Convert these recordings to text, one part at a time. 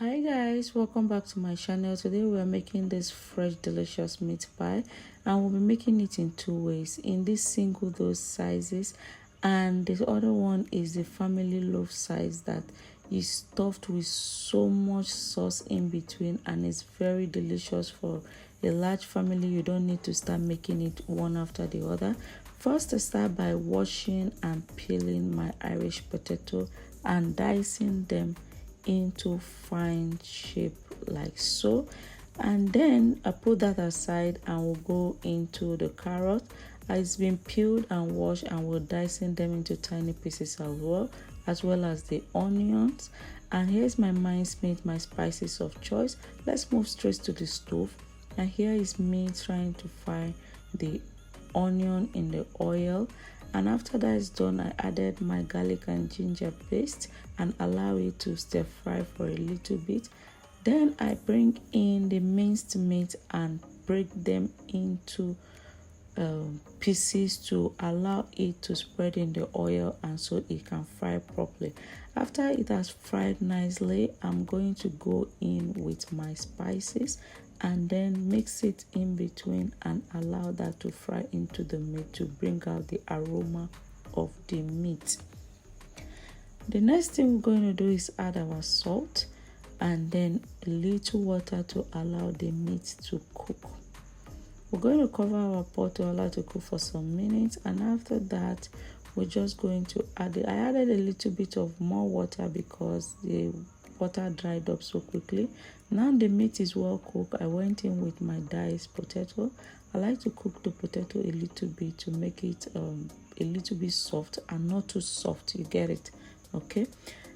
Hi guys, welcome back to my channel. Today we are making this fresh delicious meat pie, and we'll be making it in two ways, in this single dose sizes, and the other one is the family loaf size that is stuffed with so much sauce in between, and it's very delicious for a large family. You don't need to start making it one after the other. First, I start by washing and peeling my Irish potato and dicing them into fine shape like so, and then I put that aside and we'll go into the carrot. It's been peeled and washed, and we're dicing them into tiny pieces as well as the onions. And here's my mincemeat, my spices of choice. Let's move straight to the stove, and here is me trying to fry the onion in the oil. And after that is done, I added my garlic and ginger paste and allow it to stir fry for a little bit. Then I bring in the minced meat and break them into pieces to allow it to spread in the oil and so it can fry properly. After it has fried nicely, I'm going to go in with my spices and then mix it in between and allow that to fry into the meat to bring out the aroma of the meat. The next thing we're going to do is add our salt and then a little water to allow the meat to cook. We're going to cover our pot to allow it to cook for some minutes, and after that we're just going to add it. I added a little bit of more water because the water dried up so quickly. Now the meat is well cooked. I went in with my diced potato. I like to cook the potato a little bit to make it a little bit soft and not too soft, you get it? Okay,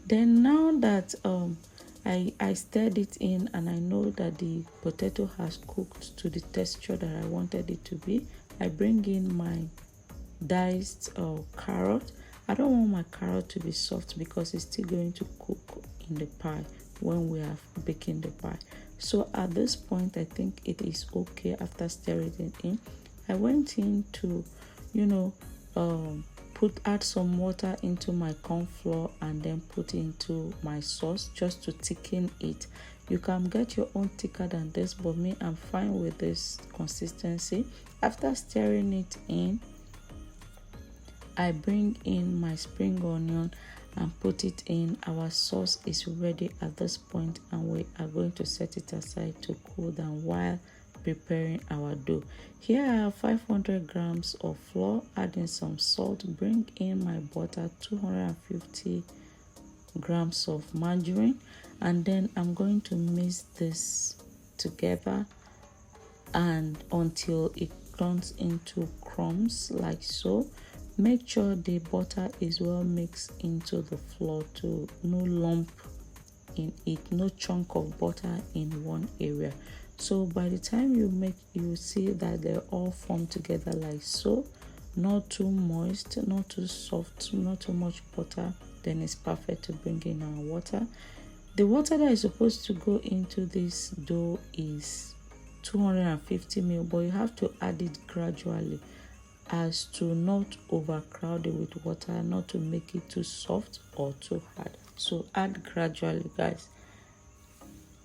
then now that I stirred it in and I know that the potato has cooked to the texture that I wanted it to be, I bring in my diced carrot. I don't want my carrot to be soft because it's still going to cook in the pie when we are baking the pie. So at this point I think it is okay. After stirring it in, I went in to add some water into my corn flour and then put into my sauce just to thicken it. You can get your own thicker than this, but me, I'm fine with this consistency. After stirring it in, I bring in my spring onion and put it in. Our sauce is ready at this point, and we are going to set it aside to cool down while preparing our dough. Here I have 500 grams of flour, adding some salt, bring in my butter, 250 grams of margarine, and then I'm going to mix this together and until it turns into crumbs like so. Make sure the butter is well mixed into the flour to no lump in it, no chunk of butter in one area. So by the time you see that they're all formed together like so, not too moist, not too soft, not too much butter, then it's perfect to bring in our water. The water that is supposed to go into this dough is 250 ml, but you have to add it gradually as to not overcrowd it with water, not to make it too soft or too hard. So add gradually, guys.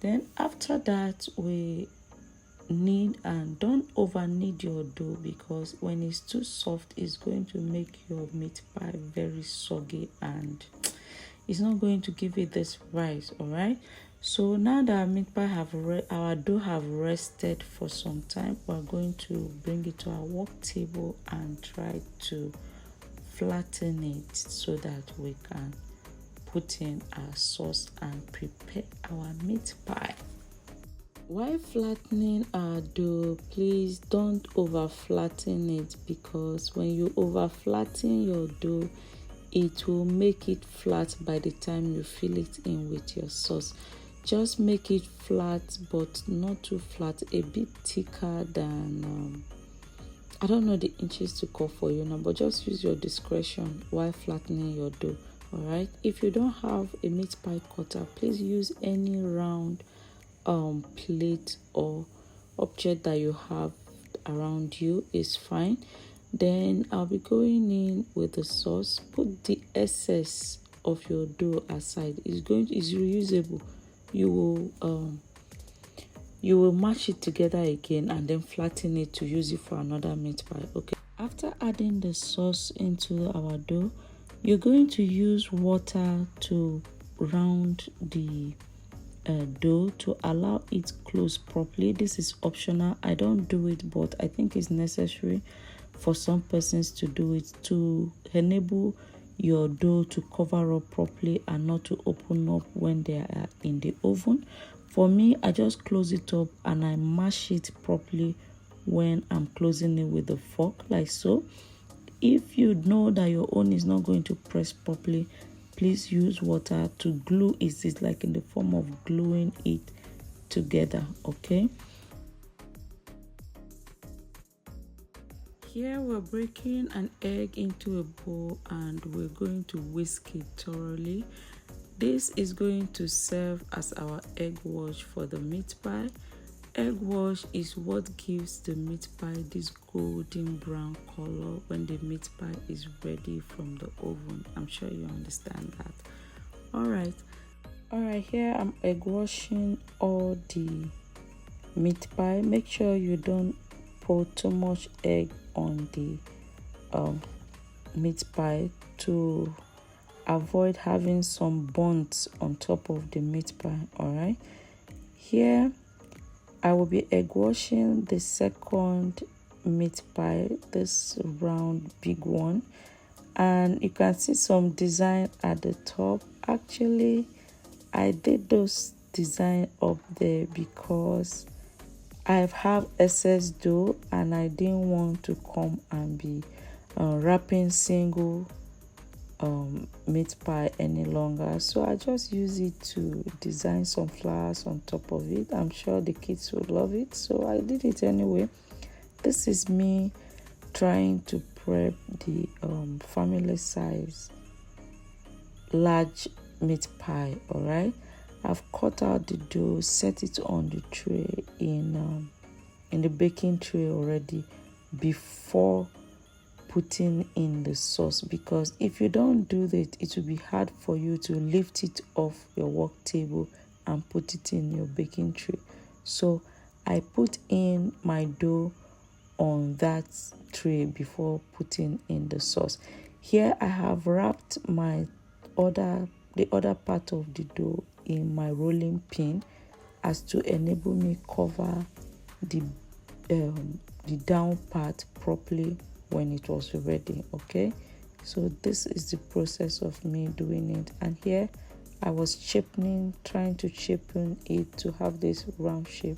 Then after that, we knead, and don't over knead your dough because when it's too soft, it's going to make your meat pie very soggy and it's not going to give it this rise. All right, so now that our meat pie our dough have rested for some time, we're going to bring it to our work table and try to flatten it so that we can put in our sauce and prepare our meat pie. While flattening our dough, please don't over flatten it, because when you over flatten your dough, it will make it flat by the time you fill it in with your sauce. Just make it flat, but not too flat, a bit thicker than I don't know the inches to cut for you now, but just use your discretion while flattening your dough. All right, if you don't have a meat pie cutter, please use any round plate or object that you have around you is fine. Then I'll be going in with the sauce. Put the excess of your dough aside. It's reusable. you will mash it together again and then flatten it to use it for another meat pie. Okay, after adding the sauce into our dough, you're going to use water to round the dough to allow it close properly. This is optional. I don't do it, but I think it's necessary for some persons to do it to enable your dough to cover up properly and not to open up when they are in the oven. For me, I just close it up and I mash it properly when I'm closing it with a fork, like so. If you know that your own is not going to press properly, please use water to glue it. It's like in the form of gluing it together. Okay, here we're breaking an egg into a bowl and we're going to whisk it thoroughly. This is going to serve as our egg wash for the meat pie. Egg wash is what gives the meat pie this golden brown color when the meat pie is ready from the oven. I'm sure you understand that. All right, here I'm egg washing all the meat pie. Make sure you don't put too much egg on the meat pie to avoid having some burns on top of the meat pie. All right, here I will be egg washing the second meat pie, this round big one, and you can see some design at the top. Actually, I did those design up there because I have excess dough and I didn't want to come and be wrapping single meat pie any longer, so I just use it to design some flowers on top of it. I'm sure the kids would love it, so I did it anyway. This is me trying to prep the family size large meat pie. All right, I've cut out the dough, set it on the tray in the baking tray already before putting in the sauce, because if you don't do that, it will be hard for you to lift it off your work table and put it in your baking tray. So I put in my dough on that tray before putting in the sauce. Here I have wrapped the other part of the dough in my rolling pin as to enable me cover the down part properly when it was ready. Okay, so this is the process of me doing it, and here I was trying to cheapen it to have this round shape,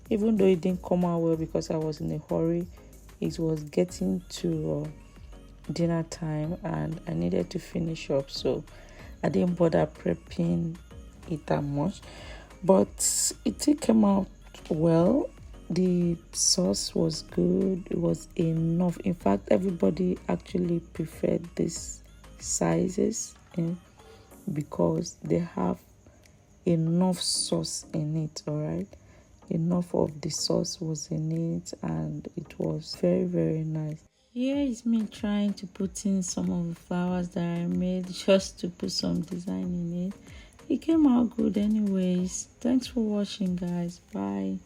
even though it didn't come out well because I was in a hurry. It was getting to dinner time and I needed to finish up, so I didn't bother prepping it that much, but it came out well. The sauce was good, it was enough. In fact, everybody actually preferred these sizes because they have enough sauce in it. All right, enough of the sauce was in it and it was very, very nice. Here is me trying to put in some of the flowers that I made just to put some design in it. It came out good anyways. Thanks for watching, guys. Bye.